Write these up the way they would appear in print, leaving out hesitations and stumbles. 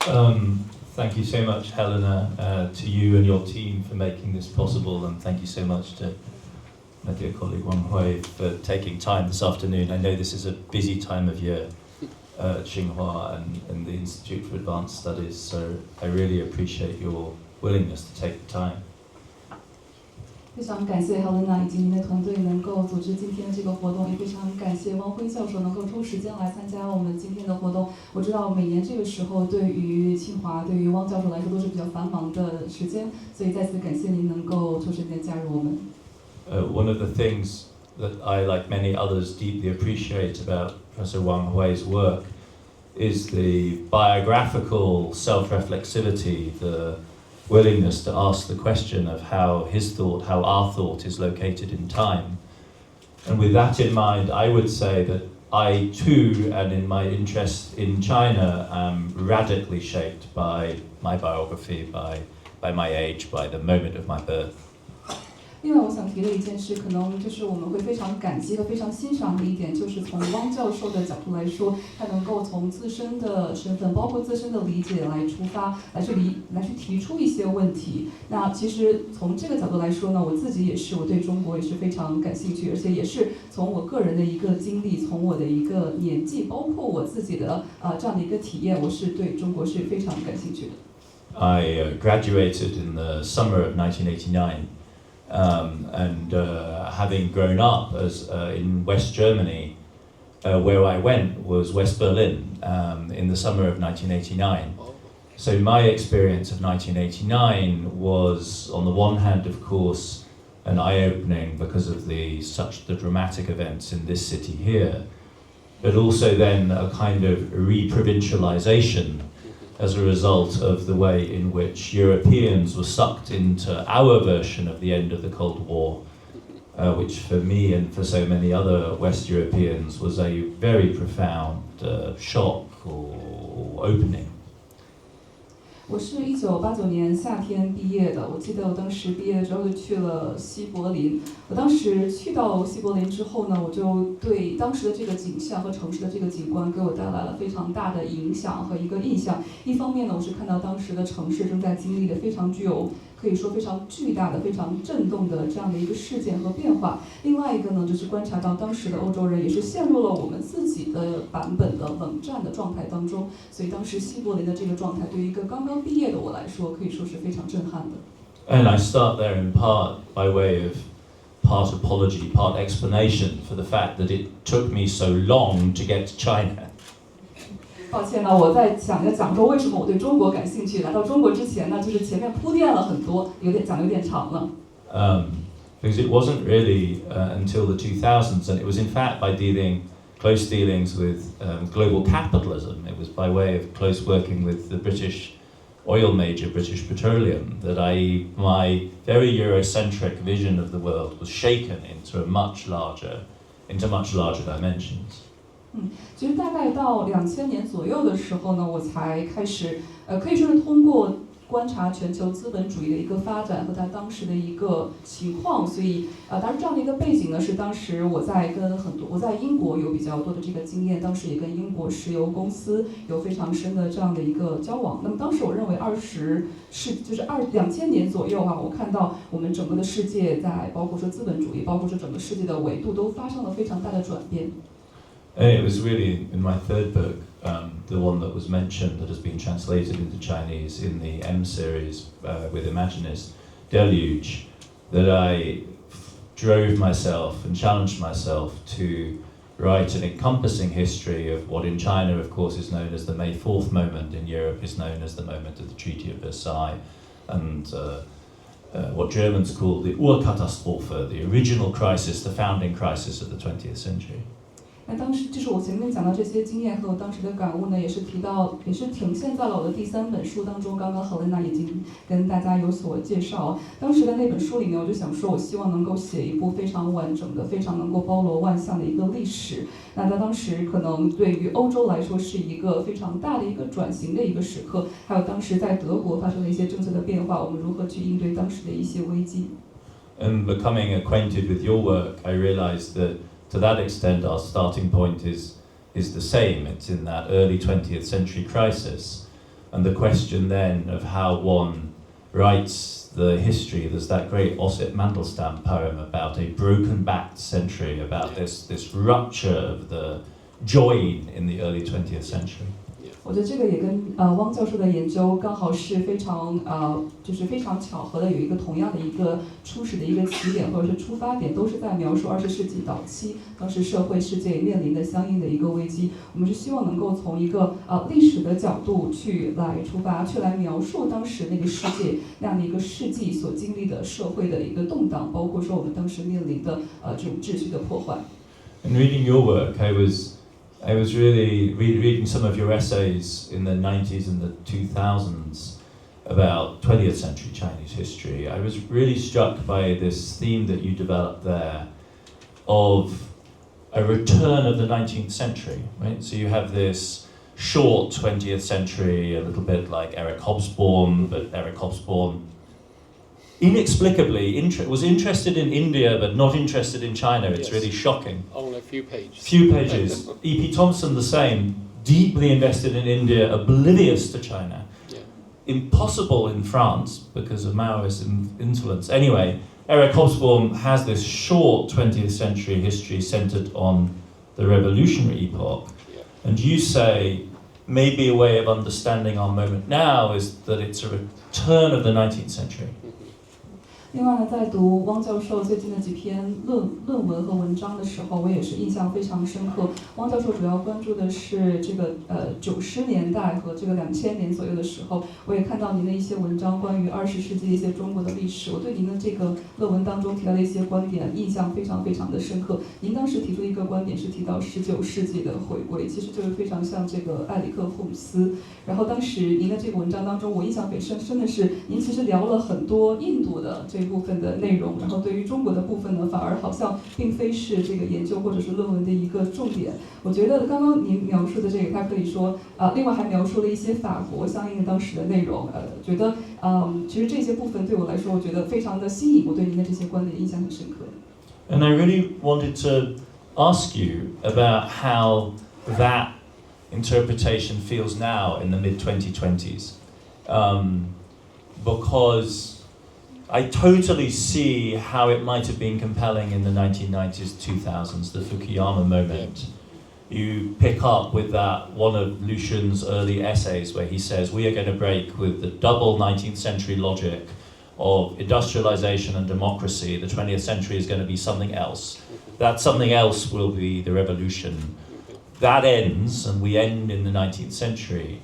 Thank you so much, Helena, to you and your team for making this possible, and thank you so much to my dear colleague Wang Hui for taking time this afternoon. I know this is a busy time of year at Tsinghua and the Institute for Advanced Studies, so I really appreciate your willingness to take the time. 非常感谢 Helena 以及您的团队能够组织今天这个活动，也非常感谢汪辉教授能够抽时间来参加我们今天的活动。我知道每年这个时候对于清华、对于汪教授来说都是比较繁忙的时间，所以再次感谢您能够抽时间加入我们。One of the things that I, like many others, deeply appreciate about Professor Wang Hui's work is the biographical self-reflexivity, the willingness to ask the question of how his thought, how our thought is located in time. And with that in mind, I would say that I too, and in my interest in China, am radically shaped by my biography, by my age, by the moment of my birth. 另外我想提的一件事，可能就是我们会非常感激和非常欣赏的一点，就是从汪教授的角度来说，他能够从自身的身份，包括自身的理解来出发，来去提出一些问题。那其实从这个角度来说呢，我自己也是，我对中国也是非常感兴趣，而且也是从我个人的一个经历，从我的一个年纪，包括我自己的这样的一个体验，我是对中国是非常感兴趣的。I graduated in the summer of 1989. And having grown up as in West Germany, where I went was West Berlin in the summer of 1989. So my experience of 1989 was, on the one hand, of course, an eye-opening because of the dramatic events in this city here, but also then a kind of re-provincialization as a result of the way in which Europeans were sucked into our version of the end of the Cold War, which for me and for so many other West Europeans was a very profound shock or opening. 我是1989年夏天毕业的，我记得我当时毕业的时候就去了西柏林。我当时去到西柏林之后呢，我就对当时的这个景象和城市的这个景观给我带来了非常大的影响和一个印象。一方面呢，我是看到当时的城市正在经历的非常具有可以说非常巨大的、非常震动的这样的一个事件和变化。另外一个呢，就是观察到当时的欧洲人也是陷入了我们自己的版本的冷战的状态当中。所以当时西柏林的这个状态，对于一个刚刚毕业的我来说，可以说是非常震撼的。And I start there in part by way of part apology, part explanation for the fact that it took me so long to get to China. 抱歉呢，我在讲说为什么我对中国感兴趣。来到中国之前呢，就是前面铺垫了很多，有点长了。Because it wasn't really until the 2000s, and it was in fact by close dealings with global capitalism. It was by way of close working with the British oil major, British Petroleum, that my very Eurocentric vision of the world was shaken into much larger dimensions. 其实大概到2000年左右的时候呢，我才开始，可以说是通过观察全球资本主义的一个发展和它当时的一个情况，所以当然这样的一个背景呢，是当时我在英国有比较多的这个经验，当时也跟英国石油公司有非常深的这样的一个交往。那么当时我认为2000年左右啊，我看到我们整个的世界在包括说资本主义，包括说整个世界的纬度都发生了非常大的转变。And it was really in my third book, the one that was mentioned that has been translated into Chinese in the M series with Imaginis, Deluge, that I drove myself and challenged myself to write an encompassing history of what in China, of course, is known as the May 4th moment, in Europe is known as the moment of the Treaty of Versailles, and what Germans call the Urkatastrophe, the original crisis, the founding crisis of the 20th century. 那当时就是我前面讲到这些经验和我当时的感悟呢，也是体现在了我的第3本书当中。刚刚Helena已经跟大家有所介绍。当时的那本书里面，我就想说，我希望能够写一部非常完整的、非常能够包罗万象的一个历史。那在当时可能对于欧洲来说是一个非常大的一个转型的一个时刻，还有当时在德国发生的一些政策的变化，我们如何去应对当时的一些危机。And becoming acquainted with your work, I realized that to that extent, our starting point is the same. It's in that early 20th century crisis. And the question then of how one writes the history, there's that great Osip Mandelstam poem about a broken-backed century, about this rupture of the join in the early 20th century. 我觉得这个也跟汪教授的研究刚好是非常就是非常巧合的，有一个同样的一个初始的一个起点或者是出发点，都是在描述20世纪早期当时社会世界面临的相应的一个危机。我们是希望能够从一个历史的角度去来出发，去来描述当时那个世界那样的一个世纪所经历的社会的一个动荡，包括说我们当时面临的这种秩序的破坏。And reading your work, I was really reading some of your essays in the 90s and the 2000s about 20th century Chinese history. I was really struck by this theme that you developed there of a return of the 19th century, right? So you have this short 20th century, a little bit like Eric Hobsbawm, but Eric Hobsbawm inexplicably was interested in India but not interested in China. It's really shocking. Only a few pages. Few pages. E.P. Thompson the same, deeply invested in India, oblivious to China. Yeah. Impossible in France because of Maoist influence. Anyway, Eric Hobsbawm has this short 20th century history centered on the revolutionary epoch. Yeah. And you say maybe a way of understanding our moment now is that it's a return of the 19th century. 另外呢，在读汪教授最近的几篇论文和文章的时候，我也是印象非常深刻。汪教授主要关注的是这个90年代和这个2000年左右的时候，我也看到您的一些文章关于20世纪一些中国的历史。我对您的这个论文当中提到的一些观点印象非常非常的深刻。您当时提出一个观点是提到19世纪的回归，其实就是非常像这个埃里克霍姆斯。然后当时您的这个文章当中，我印象非常深的是，您其实聊了很多印度的这部分的内容，然后对于中国的部分呢，反而好像并非是这个研究或者是论文的一个重点。我觉得刚刚您描述的这个，它可以说另外还描述了一些法国相应的当时的内容，觉得其实这些部分对我来说，我觉得非常的新颖，我对您的这些观点印象很深刻。And I really wanted to ask you about how that interpretation feels now in the mid-2020s, because I totally see how it might have been compelling in the 1990s, 2000s, the Fukuyama moment. You pick up with that one of Lu Xun's early essays where he says we are going to break with the double 19th century logic of industrialization and democracy. The 20th century is going to be something else. That something else will be the revolution. That ends, and we end in the 19th century.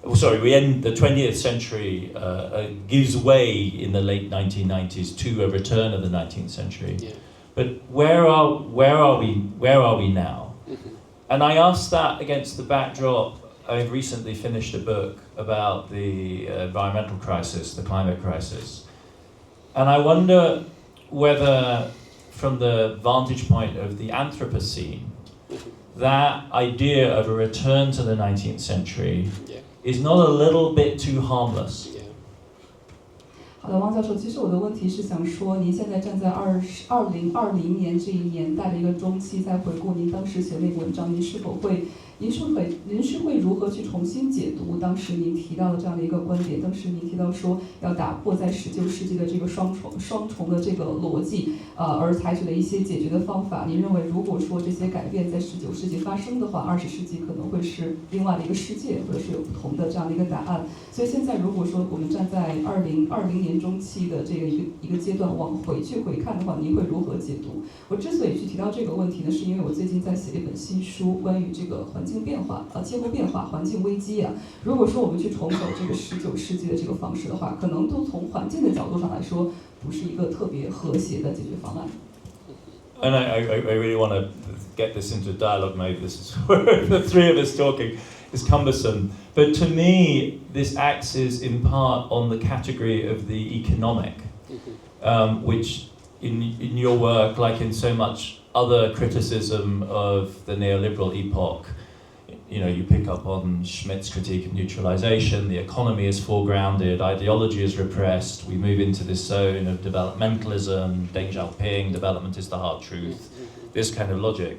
We end the 20th century, gives way in the late 1990s to a return of the 19th century. Yeah. But where are we now? Mm-hmm. And I asked that against the backdrop. I've recently finished a book about the environmental crisis, the climate crisis. And I wonder whether, from the vantage point of the Anthropocene, that idea of a return to the 19th century is not a little bit too harmless. 好的，汪教授，其实我的问题是想说，您现在站在2020年这一年代的一个中期，在回顾您当时写那个文章，您是会如何去重新解读当时您提到的这样的一个观点？当时您提到说要打破在19世纪的这个双重的这个逻辑，而采取了一些解决的方法。您认为，如果说这些改变在19世纪发生的话，20世纪可能会是另外的一个世界，或者是有不同的这样的一个答案。所以现在如果说我们站在2020年中期的这个一个阶段往回去回看的话，您会如何解读？我之所以去提到这个问题呢，是因为我最近在写一本新书，关于这个环境变化、气候变化、环境危机啊。如果说我们去重走这个19世纪的这个方式的话，可能都从环境的角度上来说，不是一个特别和谐的解决方案。And I really want to get this into dialogue mode. This is where the three of us talking is cumbersome. But to me, this acts is in part on the category of the economic, which in your work, like in so much other criticism of the neoliberal epoch, you pick up on Schmitt's critique of neutralization, the economy is foregrounded, ideology is repressed, we move into this zone of developmentalism, Deng Xiaoping, development is the hard truth, this kind of logic.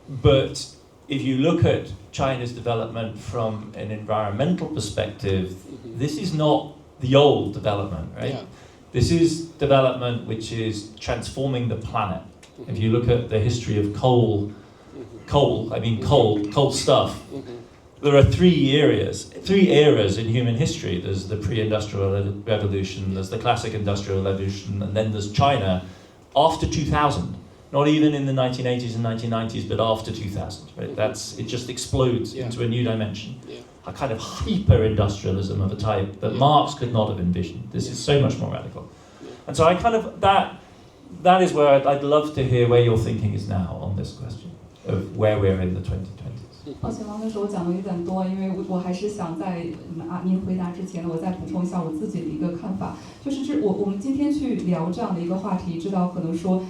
But if you look at China's development from an environmental perspective, this is not the old development, right? Yeah. This is development which is transforming the planet. If you look at the history of coal stuff, there are three eras in human history. There's the pre-industrial revolution, there's the classic industrial revolution, and then there's China after 2000. Not even in the 1980s and 1990s, but after 2000. Right? It just explodes into a new dimension. Yeah. A kind of hyper-industrialism of a type that Marx could not have envisioned. This is so much more radical. And so I kind of, that is where I'd love to hear where your thinking is now on this question of where we're in the 2020s. 抱歉，王教授，我讲的有点多，因为我还是想在您回答之前，我再补充一下我自己的一个看法。就是我们今天去聊这样的一个话题，知道可能说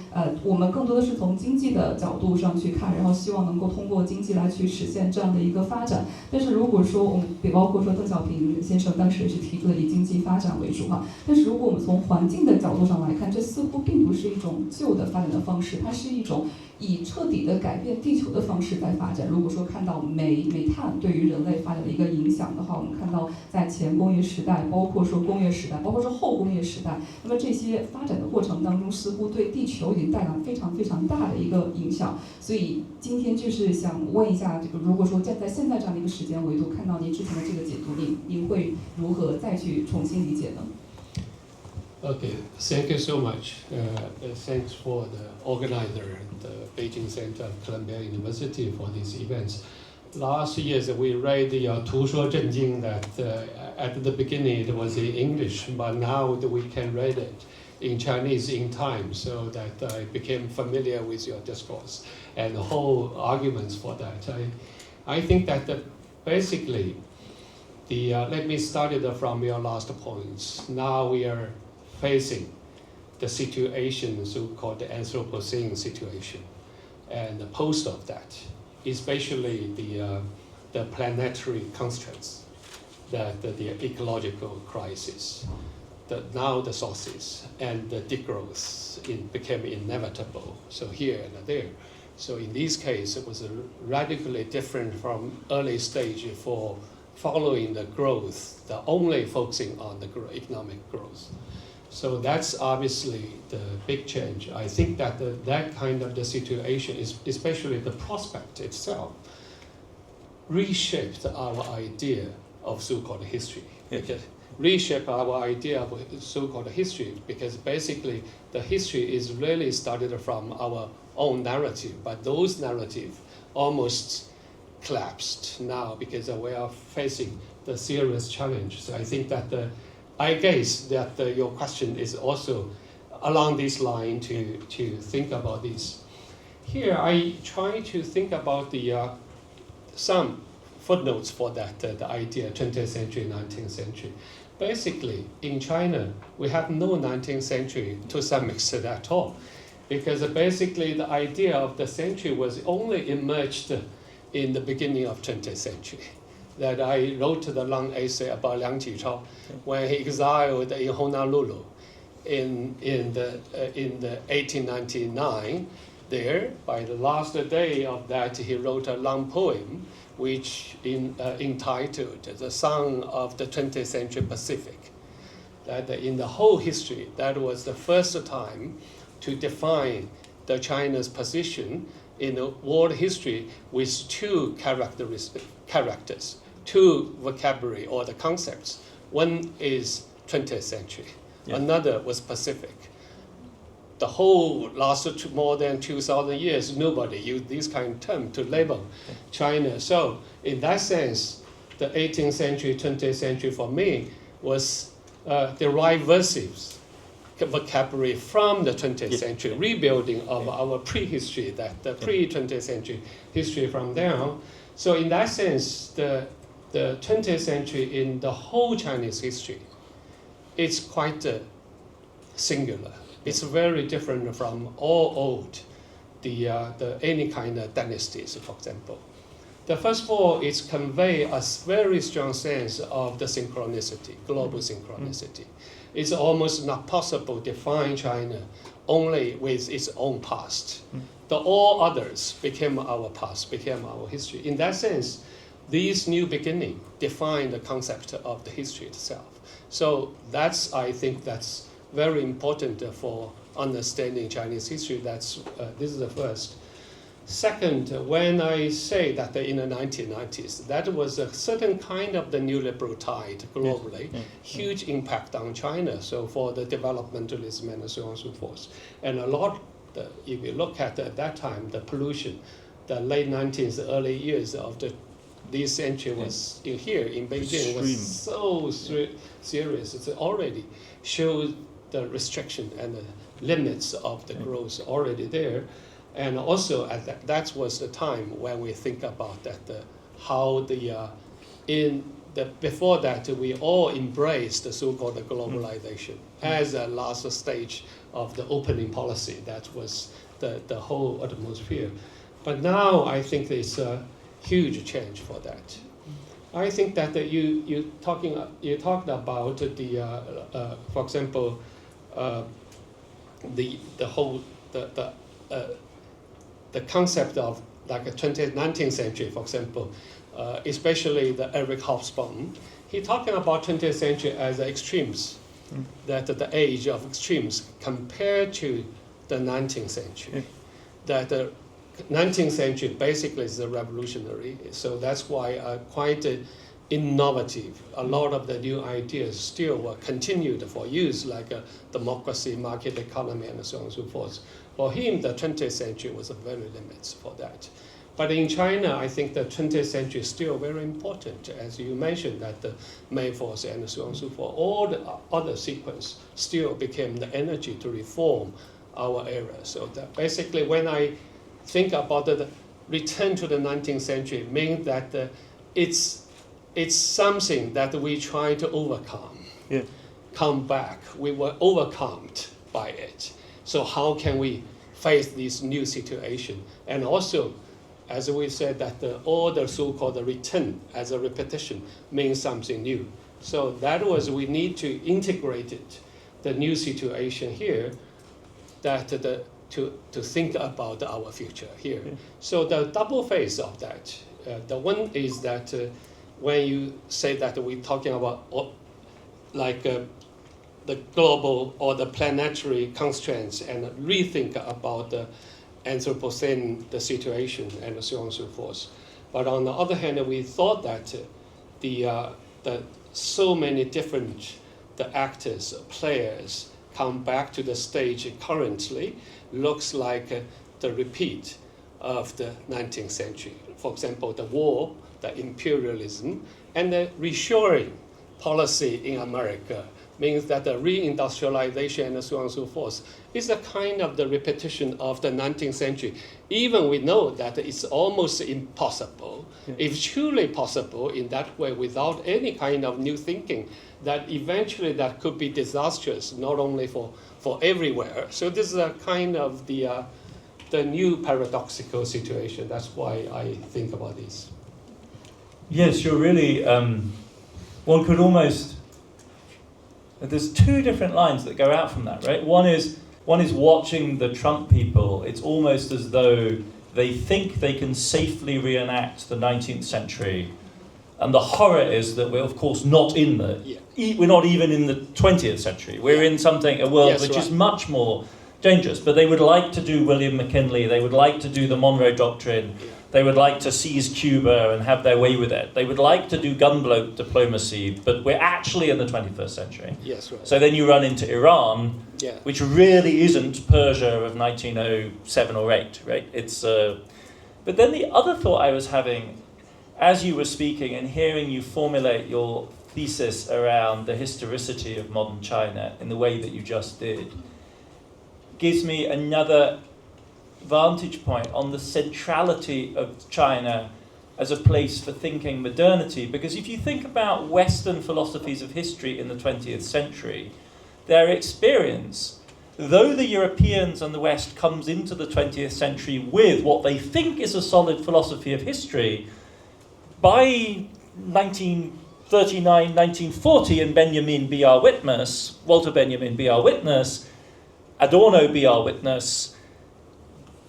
我们更多的是从经济的角度上去看，然后希望能够通过经济来去实现这样的一个发展。但是如果说我们也包括说邓小平先生当时也是提出的以经济发展为主哈，但是如果我们从环境的角度上来看，这似乎并不是一种旧的发展的方式，它是一种以彻底的改变地球的方式在发展。如果说看到煤炭对于人类发展的一个影响的话，我们看到在前工业时代，包括说工业时代，包括说后工业时代，那么这些发展的过程当中，似乎对地球已经带来非常非常大的一个影响。所以今天就是想问一下，这个如果说站在现在这样的一个时间维度，看到您之前的这个解读，您会如何再去重新理解呢？ Okay, thank you so much. Thanks for the organizer, the Beijing Center of Columbia University for these events. Last year we read the Tooze that at the beginning it was in English, but now we can read it in Chinese in time, so that I became familiar with your discourse and the whole arguments for that. I think that basically, let me start it from your last points. Now we are facing the situation, so-called the Anthropocene situation, and the post of that, especially the planetary constraints, that the ecological crisis, now the sources, and the degrowth became inevitable. So here and there. So in this case, it was radically different from early stage for following the growth, the only focusing on the economic growth. So that's obviously the big change. I think that that kind of the situation, is especially the prospect itself, reshaped our idea of so-called history. Because reshape our idea of so-called history, because basically the history is really started from our own narrative, but those narratives almost collapsed now because we are facing the serious challenge. So I think that I guess that your question is also along this line to think about this. Here I try to think about some footnotes for that, the idea 20th century, 19th century. Basically, in China, we have no 19th century to some extent at all, because basically the idea of the century was only emerged in the beginning of 20th century. That I wrote the long essay about Liang Qichao when he exiled in Honolulu in the 1899. There, by the last day of that, he wrote a long poem which entitled "The Song of the 20th Century Pacific." That in the whole history, that was the first time to define the China's position in the world history with two characters, two vocabulary or the concepts. One is 20th century, another was Pacific. The whole last more than 2,000 years, nobody used this kind of term to label China. So in that sense, the 18th century, 20th century for me was the reversive vocabulary from the 20th century, rebuilding of our prehistory, that the pre-20th century history from there on. So in that sense, the 20th century in the whole Chinese history, it's quite singular. It's very different from all old, any kind of dynasties, for example. First of all, it's convey a very strong sense of the synchronicity, global synchronicity. It's almost not possible to define China only with its own past. the all others became our past, became our history. In that sense, these new beginning define the concept of the history itself. So I think that's very important for understanding Chinese history. This is the first. Second, when I say that in the 1990s, that was a certain kind of the neoliberal tide globally, huge impact on China, so for the developmentalism and so on and so forth. And a lot, if you look at that time, the pollution, the late 19th, early years of this century was here in Beijing was so serious. It already shows the restriction and the limits of the growth already there. And also, that was the time when we think about that, before that, we all embraced the so-called globalization as a last stage of the opening policy. That was the whole atmosphere. But now I think there's a huge change for that. I think that you talked about for example, the concept of like a 19th century, for example, especially the Eric Hobsbawm, he talking about 20th century as extremes, that the age of extremes compared to the 19th century. That the 19th century basically is the revolutionary, so that's why quite innovative. A lot of the new ideas still were continued for use, like democracy, market economy, and so on and so forth. For him, the 20th century was a very limits for that. But in China, I think the 20th century is still very important. As you mentioned, that the May Force and so on and so forth, all the other sequence still became the energy to reform our era. So that basically when I think about the return to the 19th century, it means that it's something that we try to overcome, come back. We were overcome by it. So how can we face this new situation? And also, as we said, that all the so-called return as a repetition means something new. So that was, we need to integrate it, the new situation here, that to think about our future here. So the double phase of that, the one is that when you say that we're talking about the global or the planetary constraints and rethink about the Anthropocene, the situation, and so on and so forth. But on the other hand, we thought that the so many different actors, players come back to the stage currently looks like the repeat of the 19th century. For example, the war, the imperialism, and the reshoring policy in America means that the reindustrialization and so on and so forth is a kind of the repetition of the 19th century. Even we know that it's almost impossible, if truly possible in that way without any kind of new thinking, that eventually that could be disastrous, not only for everywhere. So this is a kind of the new paradoxical situation. That's why I think about this. Yes, you're really, one could almost, there's two different lines that go out from that, right? One is watching the Trump people. It's almost as though they think they can safely reenact the 19th century. And the horror is that we're, of course, not in we're not even in the 20th century. We're in a world which is much more dangerous. But they would like to do William McKinley. They would like to do the Monroe Doctrine. They would like to seize Cuba and have their way with it. They would like to do gunboat diplomacy, but we're actually in the 21st century. Yes, right. So then you run into Iran, which really isn't Persia of 1907 or 8, right? It's. But then the other thought I was having, as you were speaking and hearing you formulate your thesis around the historicity of modern China in the way that you just did, gives me another vantage point on the centrality of China as a place for thinking modernity. Because if you think about Western philosophies of history in the 20th century, their experience, though the Europeans and the West comes into the 20th century with what they think is a solid philosophy of history, by 1939, 1940 in Benjamin B.R. Witness, Walter Benjamin B.R. Witness, Adorno B.R. Witness,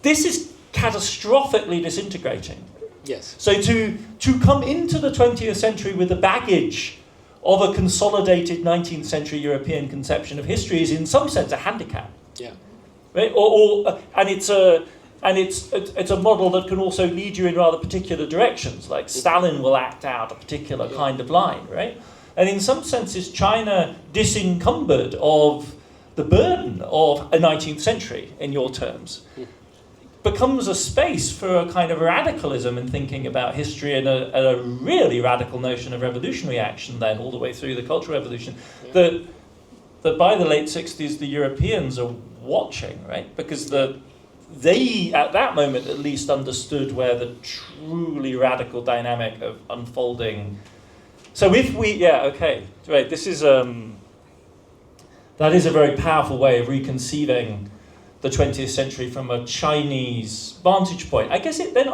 this is catastrophically disintegrating. Yes. So to come into the 20th century with the baggage of a consolidated 19th century European conception of history is in some sense a handicap. Yeah. Right? And it's a model that can also lead you in rather particular directions, like Stalin will act out a particular kind of line, right? And in some senses, China disencumbered of the burden of a 19th century, in your terms, becomes a space for a kind of radicalism in thinking about history and a really radical notion of revolutionary action then, all the way through the Cultural Revolution, that by the late 60s, the Europeans are watching, right? Because they, at that moment at least, understood where the truly radical dynamic of unfolding. So if we, right, this is, that is a very powerful way of reconceiving the 20th century from a Chinese vantage point. I guess it then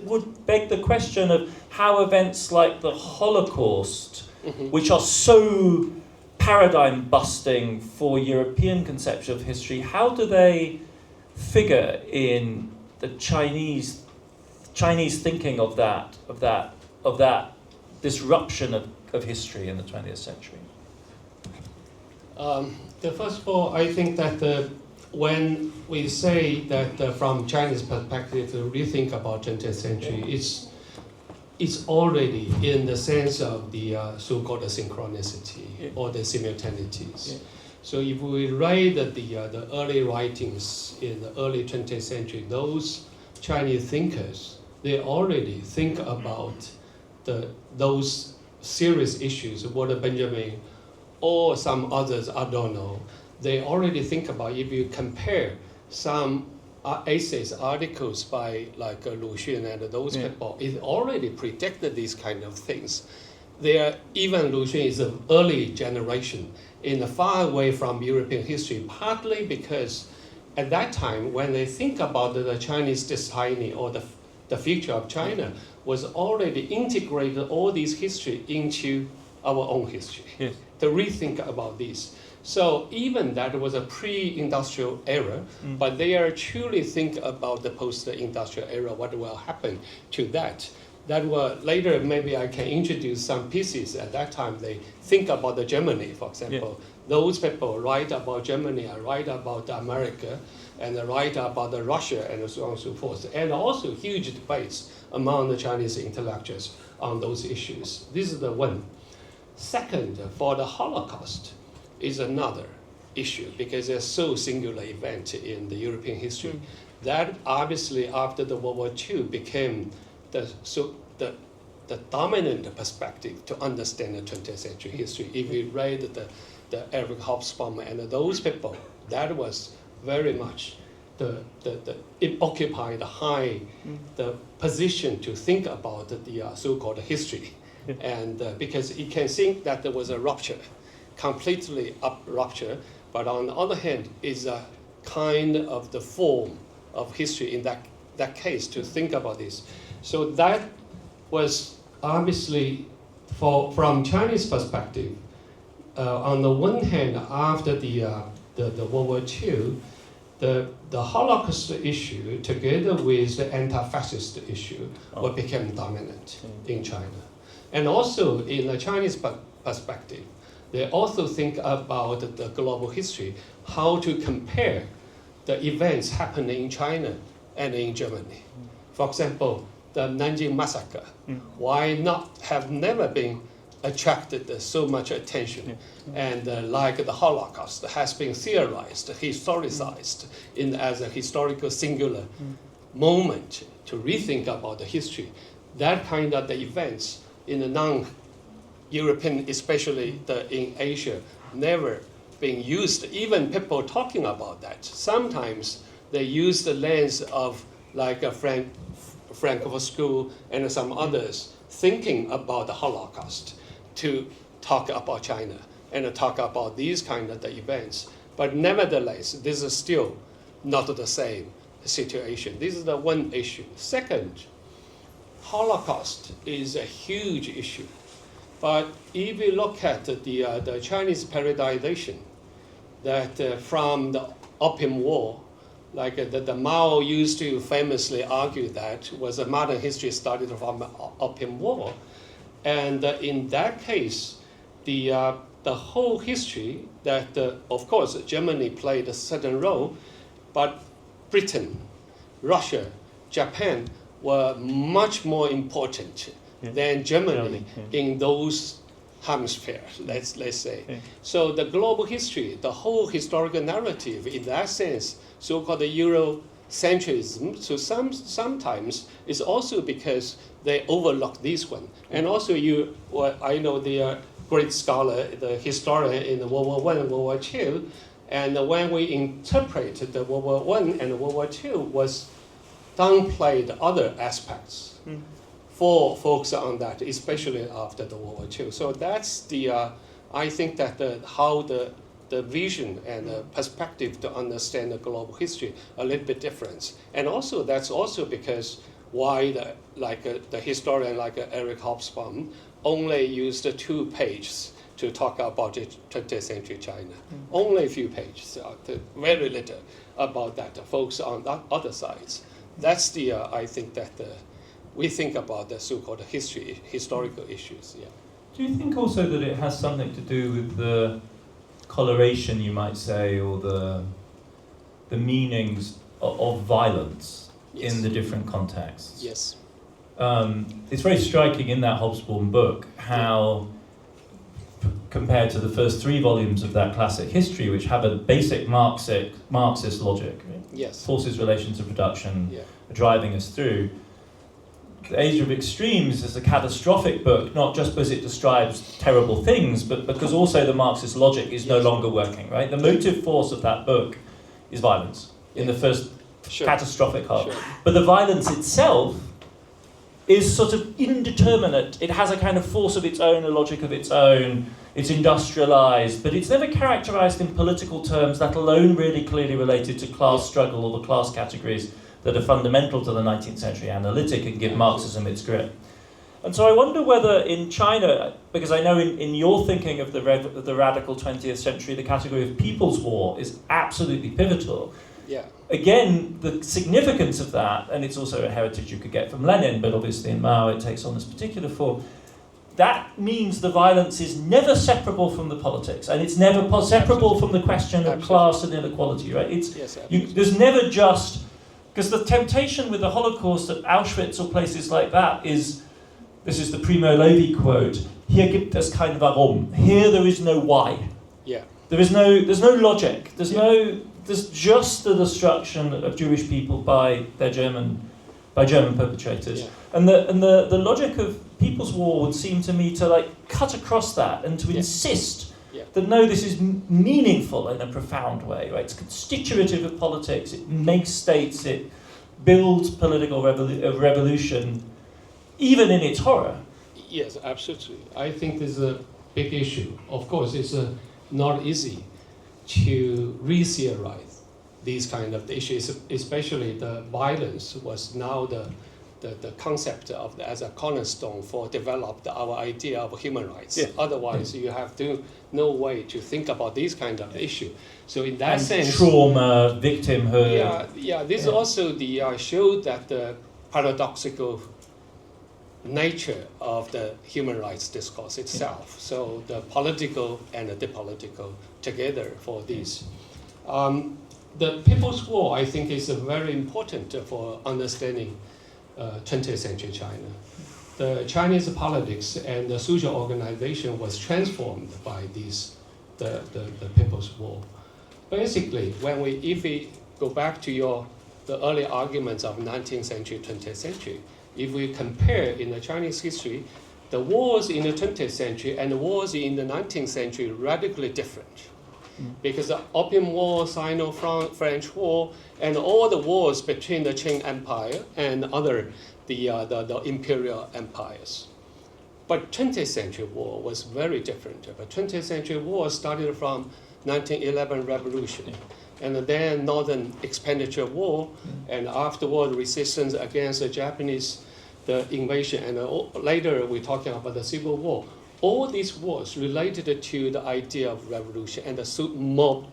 would beg the question of how events like the Holocaust, which are so paradigm busting for European conception of history, how do they figure in the Chinese thinking of that disruption of history in the 20th century? First of all, I think that when we say that from Chinese perspective to rethink about 20th century, it's already in the sense of the so-called synchronicity or the simultaneities. Yeah. So if we read the early writings in the early 20th century, those Chinese thinkers, they already think about those serious of what Benjamin or some others, I don't know, they already think about, if you compare some essays, articles by like Lu Xun and those people, it already predicted these kind of things. Even Lu Xun is an early generation far away from European history, partly because at that time, when they think about the Chinese destiny or the future of China, was already integrated all this history into our own history, to rethink about this. So even that was a pre-industrial era, but they are truly think about the post-industrial era, what will happen to that. That will later, maybe I can introduce some pieces. At that time, they think about the Germany, for example. Those people write about Germany, write about America, and write about Russia, and so on and so forth. And also huge debates among the Chinese intellectuals on those issues. This is the one. Second, for the Holocaust, is another issue because it's so singular event in the European history that obviously after the World War II became the dominant perspective to understand the 20th century history. If you read the Eric Hobsbawm and those people, that was very much it occupied the position to think about the so-called history, and because you can think that there was a rupture. Completely up rupture, but on the other hand, is a kind of the form of history in that case to think about this. So that was obviously from Chinese perspective. On the one hand, after the World War II, the Holocaust issue together with the anti-fascist issue became dominant in China, and also in the Chinese perspective. They also think about the global history, how to compare the events happening in China and in Germany. For example, the Nanjing massacre, why not have never been attracted so much attention? And like the Holocaust has been theorized, historicized as a historical singular moment to rethink about the history. That kind of the events in the non-European, especially in Asia, never been used. Even people talking about that, sometimes they use the lens of like a Frankfurt School and some others thinking about the Holocaust to talk about China and talk about these kind of the events. But nevertheless, this is still not the same situation. This is the one issue. Second, Holocaust is a huge issue. But if you look at the Chinese periodization, that from the Opium War, Like the Mao used to famously argue that was a modern history started from Opium War, and in that case, the whole history that of course Germany played a certain role, but Britain, Russia, Japan were much more important than Germany in those hemispheres, let's say. So the global history, the whole historical narrative in that sense, so-called Eurocentrism, so sometimes it's also because they overlook this one. And also I know the great scholar, the historian in the World War I and World War II, and when we interpret the World War I and World War II was downplayed other aspects for focus on that, especially after the World War II. So that's I think that how the vision and the perspective to understand the global history a little bit different. And also that's also because why the historian like Eric Hobsbawm only used 2 pages to talk about 20th century China. Only a few pages, very little about that, focus on the other sides. That's I think that we think about the so-called historical issues. Yeah. Do you think also that it has something to do with the coloration, you might say, or the meanings of violence in the different contexts? Yes. It's very striking in that Hobsbawm book how, compared to the first 3 volumes of that classic history, which have a basic Marxist logic, right? Yes. Forces, relations, and production driving us through. The Age of Extremes is a catastrophic book, not just because it describes terrible things, but because also the Marxist logic is no longer working, right? The motive force of that book is violence in the first catastrophic half. Sure. But the violence itself is sort of indeterminate. It has a kind of force of its own, a logic of its own. It's industrialized, but it's never characterized in political terms, that alone really clearly related to class struggle or the class categories that are fundamental to the 19th century analytic and give Marxism its grip. And so I wonder whether in China, because I know in your thinking of the radical 20th century, the category of people's war is absolutely pivotal. Yeah. Again, the significance of that, and it's also a heritage you could get from Lenin, but obviously in Mao it takes on this particular form, that means the violence is never separable from the politics, and it's never separable from the question of class and inequality, right? There's never just... Because the temptation with the Holocaust at Auschwitz or places like that is, this is the Primo Levi quote, hier gibt es kein Warum. Here there is no why. Yeah. There's no logic. There's just the destruction of Jewish people by German perpetrators. Yeah. And the logic of People's War would seem to me to cut across that and to insist that no, this is meaningful in a profound way, right? It's constitutive of politics, it makes states, it builds political revolution, even in its horror. Yes, absolutely. I think this is a big issue. Of course, it's not easy to re-theorize these kind of issues, especially the violence was now the concept of as a cornerstone for developed our idea of human rights. Yeah. Otherwise, you have no way to think about these kind of issue. So in that sense, trauma, victimhood. This also showed that the paradoxical nature of the human rights discourse itself. Yeah. So the political and the apolitical together for this. The People's War, I think, is very important for understanding 20th century China. The Chinese politics and the social organization was transformed by the People's War. Basically, if we go back to the early arguments of 19th century, 20th century, if we compare in the Chinese history, the wars in the 20th century and the wars in the 19th century radically different. Because the Opium War, Sino-French War, and all the wars between the Qing Empire and other the imperial empires. But 20th century war was very different. But 20th century war started from 1911 revolution, and then Northern Expenditure War, and afterward resistance against the Japanese, the invasion, and later we're talking about the Civil War. all these wars related to the idea of revolution and the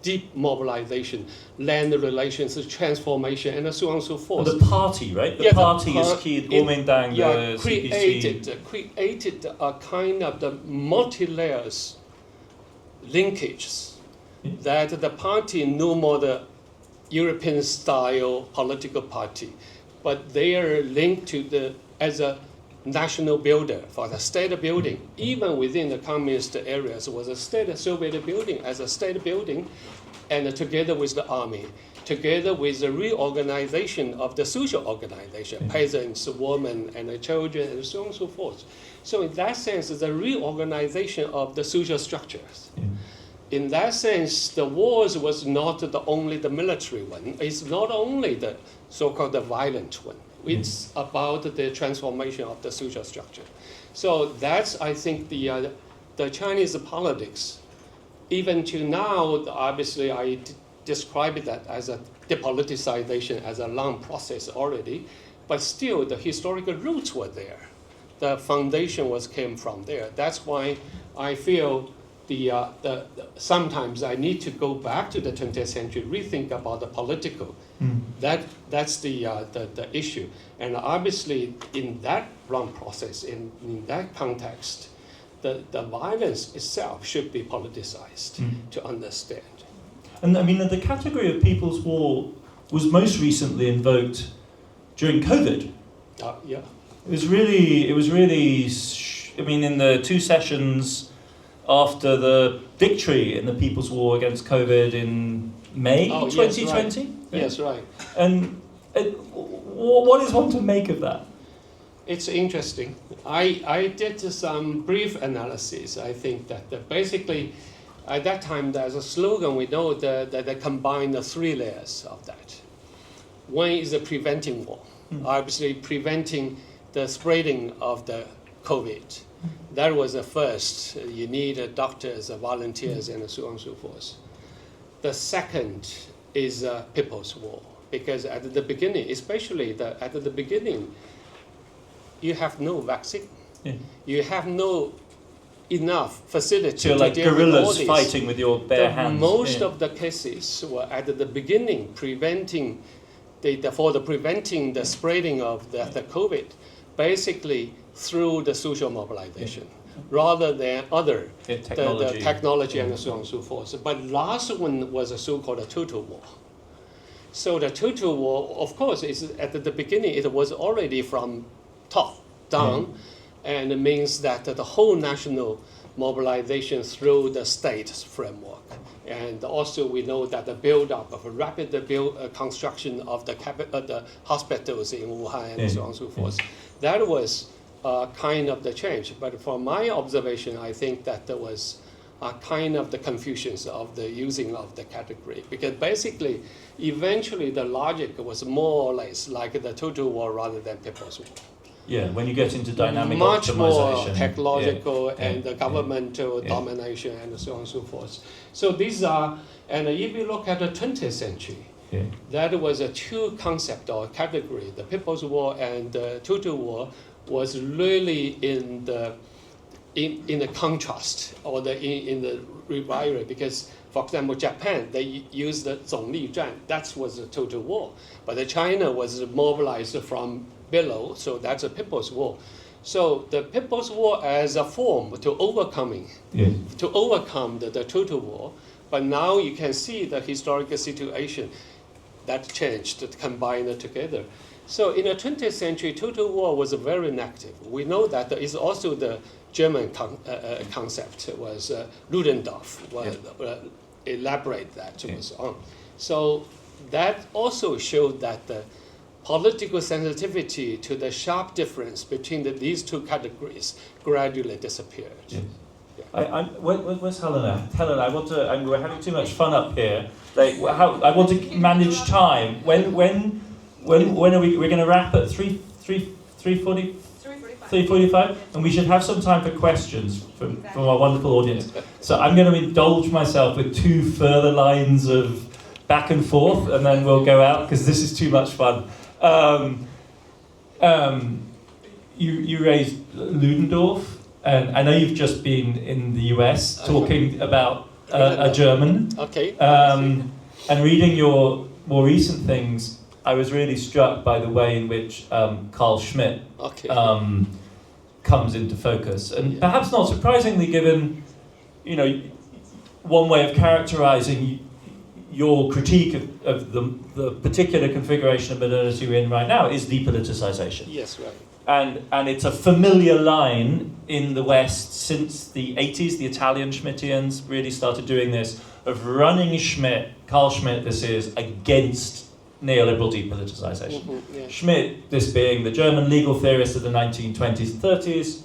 deep mobilization, land relations, transformation, and so on and so forth. And the party, right? The party is key. Kuomintang, the created a kind of the multi-layers linkages that the party no more the European-style political party, but they are linked to as a national builder for the state building. Even within the communist areas was a state Soviet building as a state building, and together with the army, together with the reorganization of the social organization, peasants, women, and the children, and so on and so forth. So in that sense, the reorganization of the social structures. In that sense, the wars was not only the military one. It's not only the so-called the violent one. It's about the transformation of the social structure. So that's, I think, the Chinese politics. Even to now, obviously, I describe that as a depoliticization, as a long process already, but still the historical roots were there. The foundation came from there. That's why I feel sometimes I need to go back to the 20th century, rethink about the political. That's the issue. And obviously, in that long process, in that context, the violence itself should be politicized to understand. And I mean, the category of People's War was most recently invoked during COVID. Yeah. It was really, I mean, in the 2 sessions after the victory in the People's War against COVID in May 2020? Yes, right. And what is one to make of that? It's interesting. I did some brief analysis. I think that basically, at that time, there's a slogan, we know that they combine the 3 layers of that. One is the preventing war, obviously preventing the spreading of the COVID. That was the first. You need doctors, volunteers, and so on and so forth. The second is People's War, because at the beginning, especially at the beginning, you have no vaccine. You have no enough facility. So you're like guerrillas fighting with your bare hands. Most of the cases were at the beginning preventing the spreading of the COVID, basically through the social mobilization, rather than other technology, the technology and so on and so forth. But last one was a so-called total war. So the total war, of course, is at the beginning it was already from top down, and it means that the whole national mobilization through the state framework. And also we know that the build-up of a rapid construction of the hospitals in Wuhan and so on and so forth. That was kind of the change. But from my observation, I think that there was kind of the confusions of the using of the category. Because basically, eventually the logic was more or less like the total war rather than People's War. Yeah, when you get into dynamic much optimization. more technological and the governmental domination and so on and so forth. So these are, and if you look at the 20th century, that was a 2 concept or category. The People's War and the total war was really in the contrast or in the rivalry, because, for example, Japan, they used the 总力战, that was a total war. But China was mobilized from below, so that's a People's War. So the People's War as a form to overcome the total war. But now you can see the historical situation that changed, combined together. So in the 20th century, total war was very negative. We know that there is also the German concept was Ludendorff elaborate that was on. So that also showed that the political sensitivity to the sharp difference between these 2 categories gradually disappeared. Where's Helena? Helena, we're having too much fun up here. I want to manage time. When are we're going to wrap at 3:40? 3:45, and we should have some time for questions from our wonderful audience. So I'm going to indulge myself with 2 further lines of back and forth, and then we'll go out because this is too much fun. You raised Ludendorff. And I know you've just been in the US talking about a German. Okay. And reading your more recent things, I was really struck by the way in which Carl Schmitt comes into focus. And perhaps not surprisingly, given, you know, one way of characterizing your critique of the particular configuration of modernity we're in right now is depoliticization. Yes, right. And it's a familiar line in the West since the 80s. The Italian Schmittians really started doing this, of running Schmitt, Carl Schmitt, this is, against neoliberal depoliticization. Mm-hmm, yeah. Schmitt, this being the German legal theorist of the 1920s and 30s,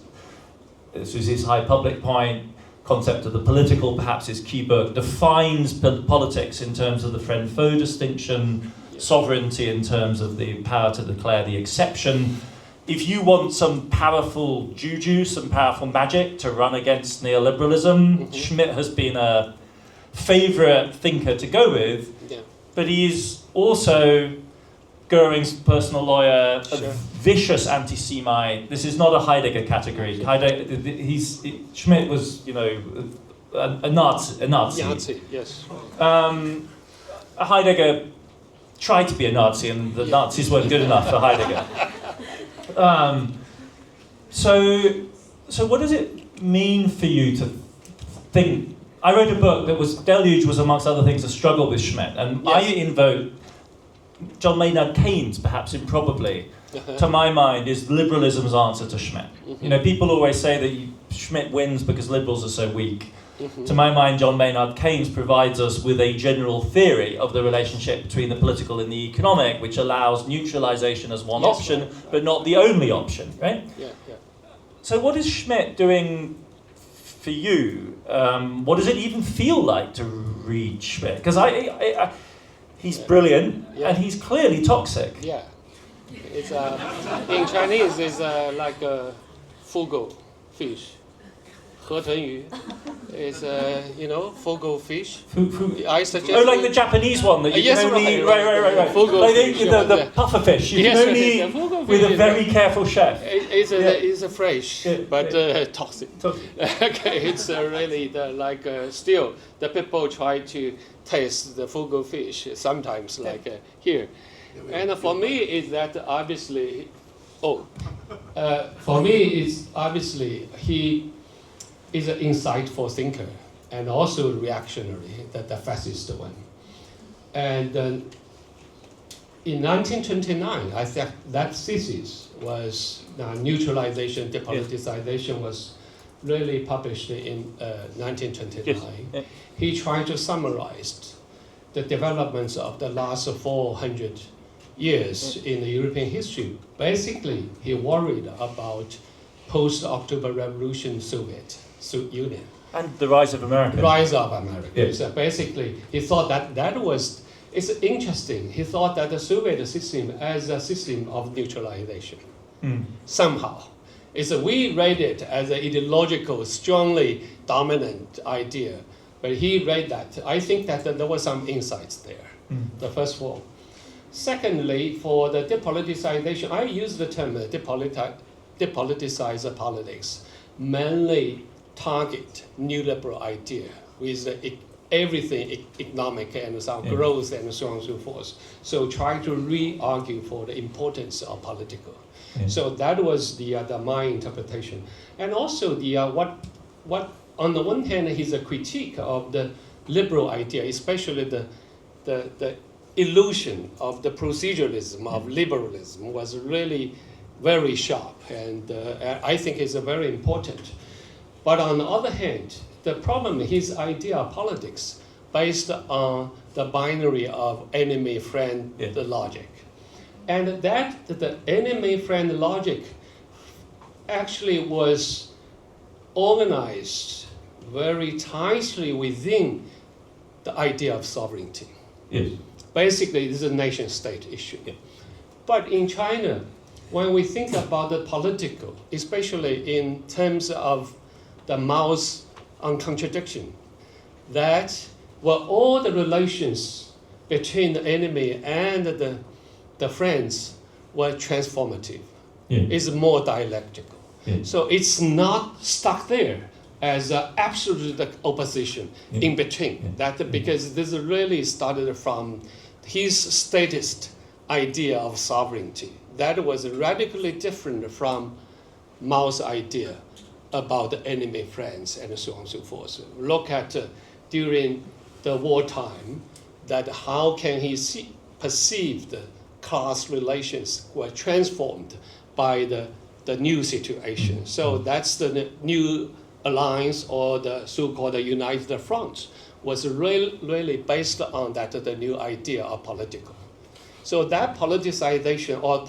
this was his high public point, concept of the political, perhaps his key book, defines politics in terms of the friend-foe distinction, sovereignty in terms of the power to declare the exception. If you want some powerful juju, some powerful magic to run against neoliberalism, Schmitt has been a favourite thinker to go with, but he's also Goering's personal lawyer, a vicious anti-Semite. This is not a Heidegger category. Schmitt was, you know, a Nazi. Nazi, yes. Heidegger tried to be a Nazi, and the Nazis weren't good enough for Heidegger. So what does it mean for you to think? I wrote a book that was, Deluge was amongst other things a struggle with Schmitt, and I invoke John Maynard Keynes, perhaps improbably, to my mind, is liberalism's answer to Schmitt. You know, people always say that Schmitt wins because liberals are so weak. To my mind, John Maynard Keynes provides us with a general theory of the relationship between the political and the economic, which allows neutralization as one option, but not the only option, right? So what is Schmitt doing for you? What does it even feel like to read Schmitt? Because he's brilliant, and he's clearly toxic. Yeah, it's in Chinese it's like a fugu fish. 河豚鱼 is you know, fugu fish. I suggest. Oh, like the Japanese one that you can only right. Fugu like fish, the puffer fish. You can only with a very careful chef. It's a fresh, but toxic. Okay, it's really still the people try to taste the fugu fish sometimes here, and for me is that obviously. For me it's obviously he is an insightful thinker and also reactionary, the fascist one. And in 1929, I think that thesis was neutralization, depoliticization was really published in 1929. He tried to summarize the developments of the last 400 years in the European history. Basically, he worried about post-October Revolution Soviet Union. And the rise of America. Rise of America. Yes. So basically, he thought that was, it's interesting, he thought that the Soviet system as a system of neutralization, somehow. We read it as an ideological, strongly dominant idea, but he read that. I think that there were some insights there, the first one. Secondly, for the depoliticization, I use the term depoliticize politics, mainly target neoliberal idea with everything economic and some growth and so on and so forth. So try to re-argue for the importance of political. So that was my interpretation. And also what on the one hand is a critique of the liberal idea, especially the illusion of the proceduralism of liberalism was really very sharp, and I think is very important. But on the other hand, the problem, his idea of politics based on the binary of enemy-friend logic. And that the enemy-friend logic actually was organized very tightly within the idea of sovereignty. Yes. Basically, this is a nation-state issue. But in China, when we think about the political, especially in terms of the Mao's contradiction, that all the relations between the enemy and the friends were transformative. It's more dialectical. So it's not stuck there as an absolute opposition in between. That because this really started from his statist idea of sovereignty. That was radically different from Mao's idea about enemy friends and so on and so forth. Look at during the wartime, that how can he perceive the class relations were transformed by the new situation. So that's the new alliance, or the so-called United Front, was really based on that, the new idea of political. So that politicization or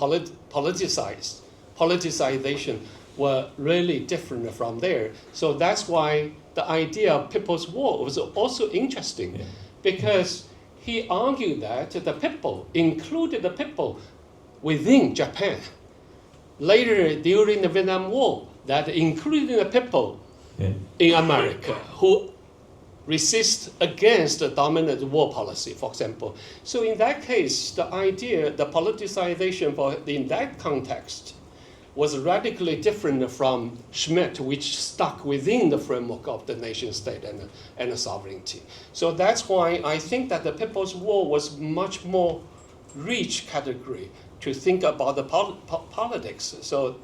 politicization were really different from there. So that's why the idea of People's War was also interesting, because he argued that the people included the people within Japan. Later, during the Vietnam War, that included the people in America who resist against the dominant war policy, for example. So in that case, the idea, the politicization in that context was radically different from Schmitt, which stuck within the framework of the nation state and the sovereignty. So that's why I think that the People's War was much more rich category to think about the politics. So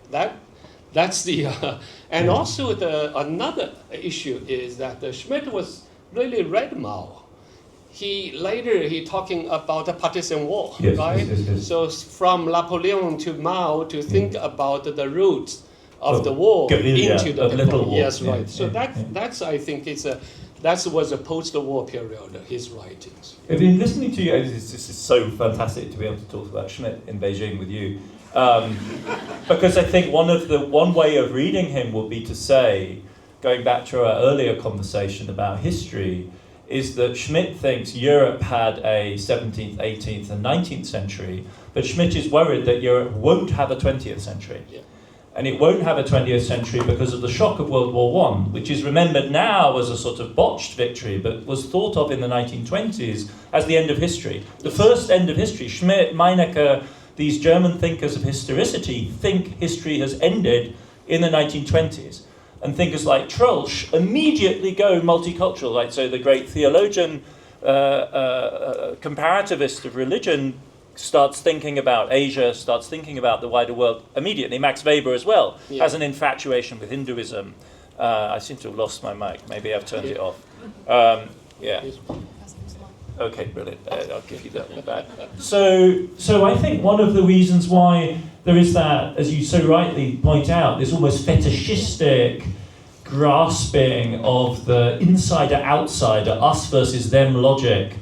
that's the, and also another issue is that Schmitt was really read Mao. He talking about the partisan war, right? Yes. So from Napoleon to Mao to think about the roots of the war into the little war. Yes, right. So that's I think that was a post-war period, his writings. I've been listening to you. This is so fantastic to be able to talk about Schmitt in Beijing with you, because I think one way of reading him will be to say, going back to our earlier conversation about history, is that Schmitt thinks Europe had a 17th, 18th and 19th century, but Schmitt is worried that Europe won't have a 20th century. Yeah. And it won't have a 20th century because of the shock of World War I, which is remembered now as a sort of botched victory, but was thought of in the 1920s as the end of history. The first end of history. Schmitt, Meinecke, these German thinkers of historicity think history has ended in the 1920s. And thinkers like Troeltsch immediately go multicultural. Like, so the great theologian, comparativist of religion, starts thinking about Asia, starts thinking about the wider world immediately. Max Weber as well has an infatuation with Hinduism. I seem to have lost my mic. Maybe I've turned it off. Okay, brilliant. I'll give you that one back. So I think one of the reasons why there is that, as you so rightly point out, this almost fetishistic grasping of the insider-outsider, us versus them logic.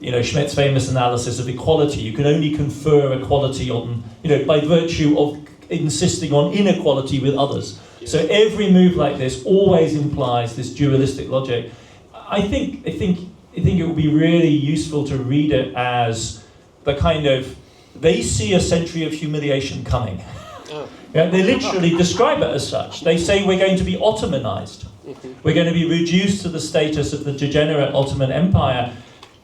You know, Schmitt's famous analysis of equality. You can only confer equality on, by virtue of insisting on inequality with others. Yeah. So every move like this always implies this dualistic logic. I think it would be really useful to read it as the kind of, they see a century of humiliation coming. They literally describe it as such. They say we're going to be Ottomanized. We're going to be reduced to the status of the degenerate Ottoman Empire.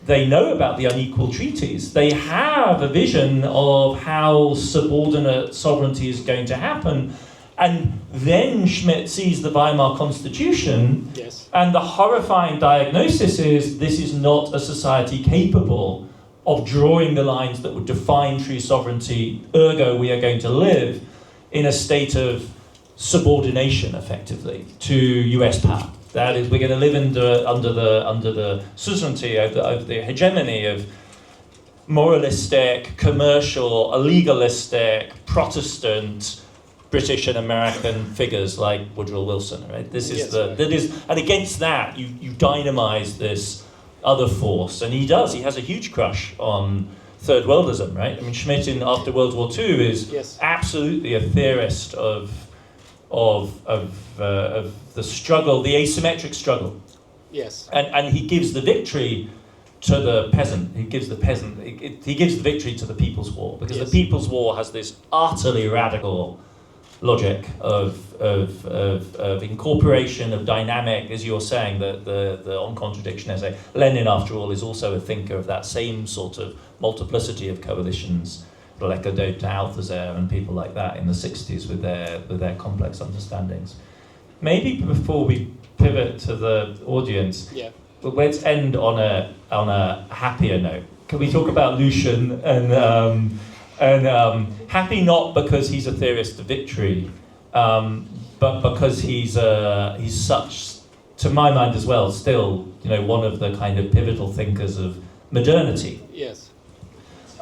They know about the unequal treaties. They have a vision of how subordinate sovereignty is going to happen. And then Schmitt sees the Weimar Constitution, and the horrifying diagnosis is this is not a society capable of drawing the lines that would define true sovereignty, ergo we are going to live in a state of subordination, effectively, to US power. That is, we're going to live under the suzerainty, over the hegemony of moralistic, commercial, legalistic, Protestant, British and American figures like Woodrow Wilson, right? And against that, you dynamize this other force, and he has a huge crush on third worldism, right? I mean, Schmitt after World War II is absolutely a theorist of the struggle, the asymmetric struggle. Yes. And he gives the victory to the peasant. He gives the victory to the People's War, because the People's War has this utterly radical logic of incorporation, of dynamic, as you're saying, the On Contradiction essay. Lenin, after all, is also a thinker of that same sort of multiplicity of coalitions Blecker Althusser and people like that in the 60s with their complex understandings. Maybe before we pivot to the audience, but let's end on a happier note. Can we talk about Lu Xun and happy not because he's a theorist of victory, but because he's such, to my mind as well, still one of the kind of pivotal thinkers of modernity. Yes.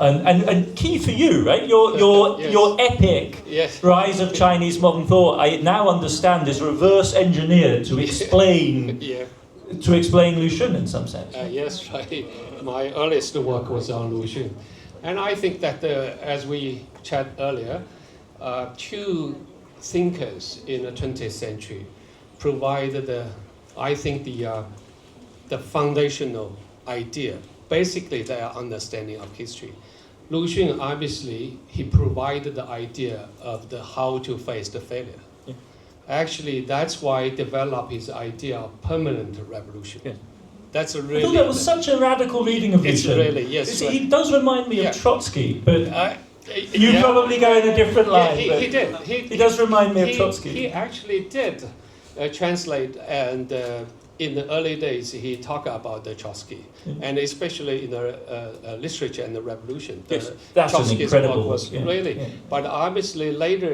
And key for you, right? Your epic rise of Chinese modern thought, I now understand, is reverse engineered to explain to explain Lu Xun in some sense. Yes, right. My earliest work was on Lu Xun, and I think that as we chatted earlier, two thinkers in the 20th century provided the foundational idea, basically their understanding of history. Lu Xun, obviously, he provided the idea of how to face the failure. Yeah. Actually, that's why he developed his idea of permanent revolution. Yeah. That's a really... I thought that was such a radical reading of Lu Xun. It's really, yes. He does remind me of Trotsky, but you probably go in a different line. Yeah, he did. He does remind me of Trotsky. He actually did translate, and in the early days, he talked about the Trotsky, and especially in the literature and the revolution. Yes, that's an incredible book. Was really, but obviously later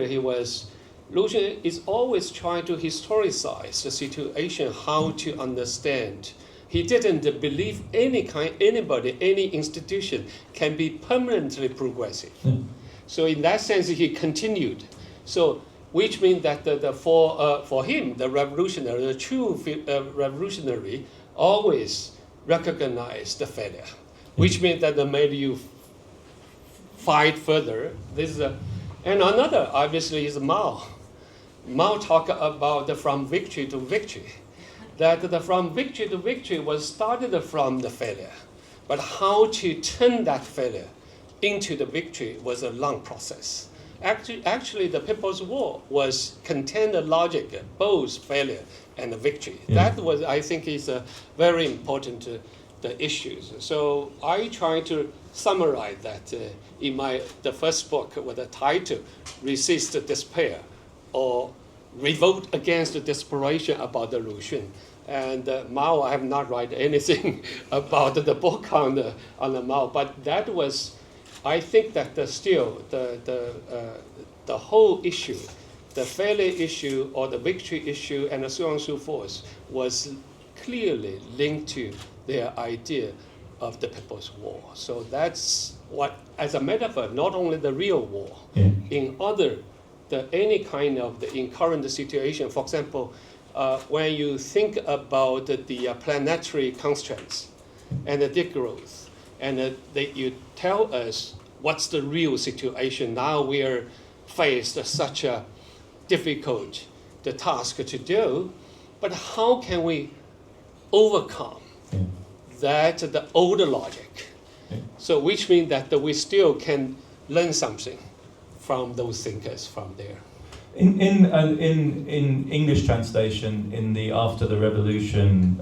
Lu Xun is always trying to historicize the situation, how to understand. He didn't believe anybody, any institution can be permanently progressive. So in that sense, he continued. So, which means that for him, the revolutionary, the true revolutionary, always recognize the failure, which means that they made you fight further. And another, obviously, is Mao. Mao talked about the from victory to victory. That the from victory to victory was started from the failure, but how to turn that failure into the victory was a long process. Actually, the People's War contained the logic, both failure and the victory. Yeah. That was, I think, is a very important the issues. So I try to summarize that in the first book with the title, Resist Despair, or Revolt Against the Desperation about the Lu Xun. And Mao, I have not written anything about the book on the Mao, but that was, I think that still the whole issue, the failure issue or the victory issue and so on and so forth, was clearly linked to their idea of the People's War. So that's what, as a metaphor, not only the real war, in any kind of in current situation, for example, when you think about the planetary constraints and the degrowth, and you tell us what's the real situation. Now we are faced such a difficult task to do, but how can we overcome the older logic? So which means that we still can learn something from those thinkers from there. In English translation, in the After the Revolution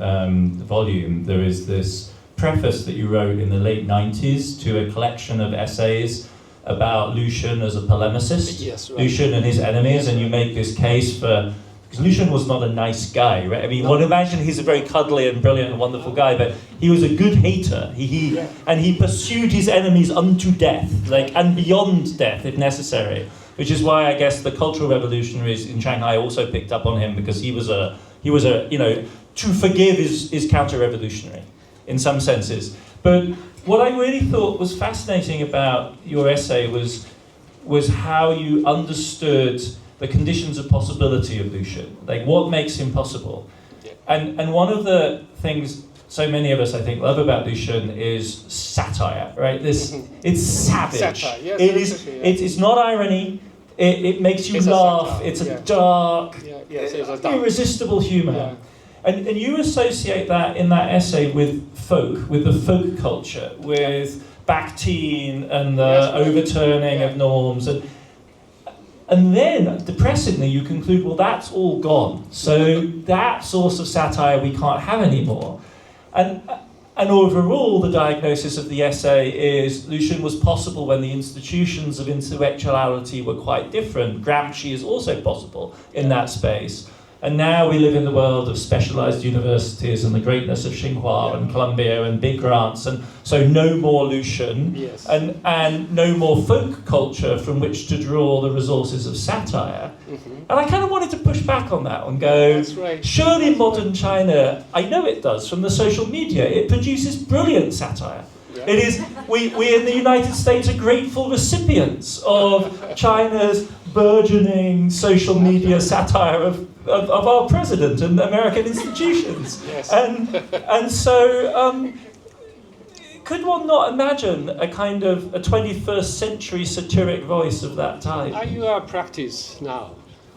volume, there is this preface that you wrote in the late 90s to a collection of essays about Lu Xun as a polemicist, yes, right. Lu Xun and his enemies, and you make this case for, because Lu Xun was not a nice guy, right? I mean, one imagine he's a very cuddly and brilliant and wonderful guy, but he was a good hater. And he pursued his enemies unto death, and beyond death if necessary. Which is why I guess the cultural revolutionaries in Shanghai also picked up on him, because he was a to forgive is counter-revolutionary in some senses. But what I really thought was fascinating about your essay was how you understood the conditions of possibility of Lu Xun, what makes him possible. And one of the things so many of us, I think, love about Lu Xun is satire, right? It's savage. Satire, yes, it's not irony. It makes you laugh. It's a dark, irresistible humour. Yeah. And you associate that in that essay with the folk culture, with Bakhtin and the overturning of norms. And then, depressingly, you conclude, well, that's all gone. So that source of satire we can't have anymore. And And overall, the diagnosis of the essay is Lu Xun was possible when the institutions of intellectuality were quite different. Gramsci is also possible in that space. And now we live in the world of specialized universities and the greatness of Tsinghua and Columbia and big grants. And so no more Lu Xun, Yes. and no more folk culture from which to draw the resources of satire. And I kind of wanted to push back on that and go, That's right. surely That's modern right. China, I know it does from the social media, it produces brilliant satire. Yeah. It is, we in the United States are grateful recipients of China's burgeoning social media satire of our president and American institutions. Yes. And so, could one not imagine a kind of a 21st century satiric voice of that type? Are you practice now?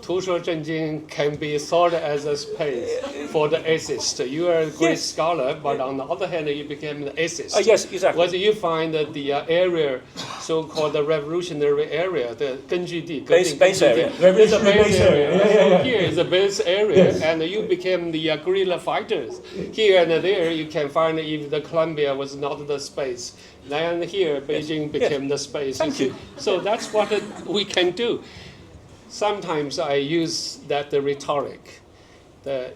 图说真经 can be thought as a space for the essayist. You are a great scholar, but on the other hand, you became an essayist. Yes, exactly. Whether you find that the area, so-called the revolutionary area, the 根据地, Base area. There's a base area. Yeah. So here is a base area, Yes. and you became the guerrilla fighters. Here and there, you can find if the Columbia was not the space. Then here, Beijing became the space. Thank you. So that's what we can do. Sometimes I use that the rhetoric,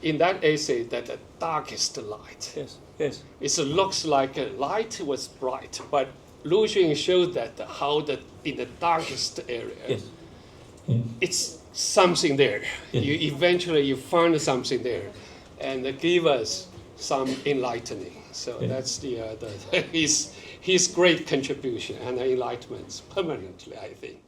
in that essay, that the darkest light. Yes. It looks like a light was bright, but Lu Xun showed that how in the darkest area, it's something there. Yes. You eventually find something there, and give us some enlightening. So that's his great contribution and enlightenment permanently, I think.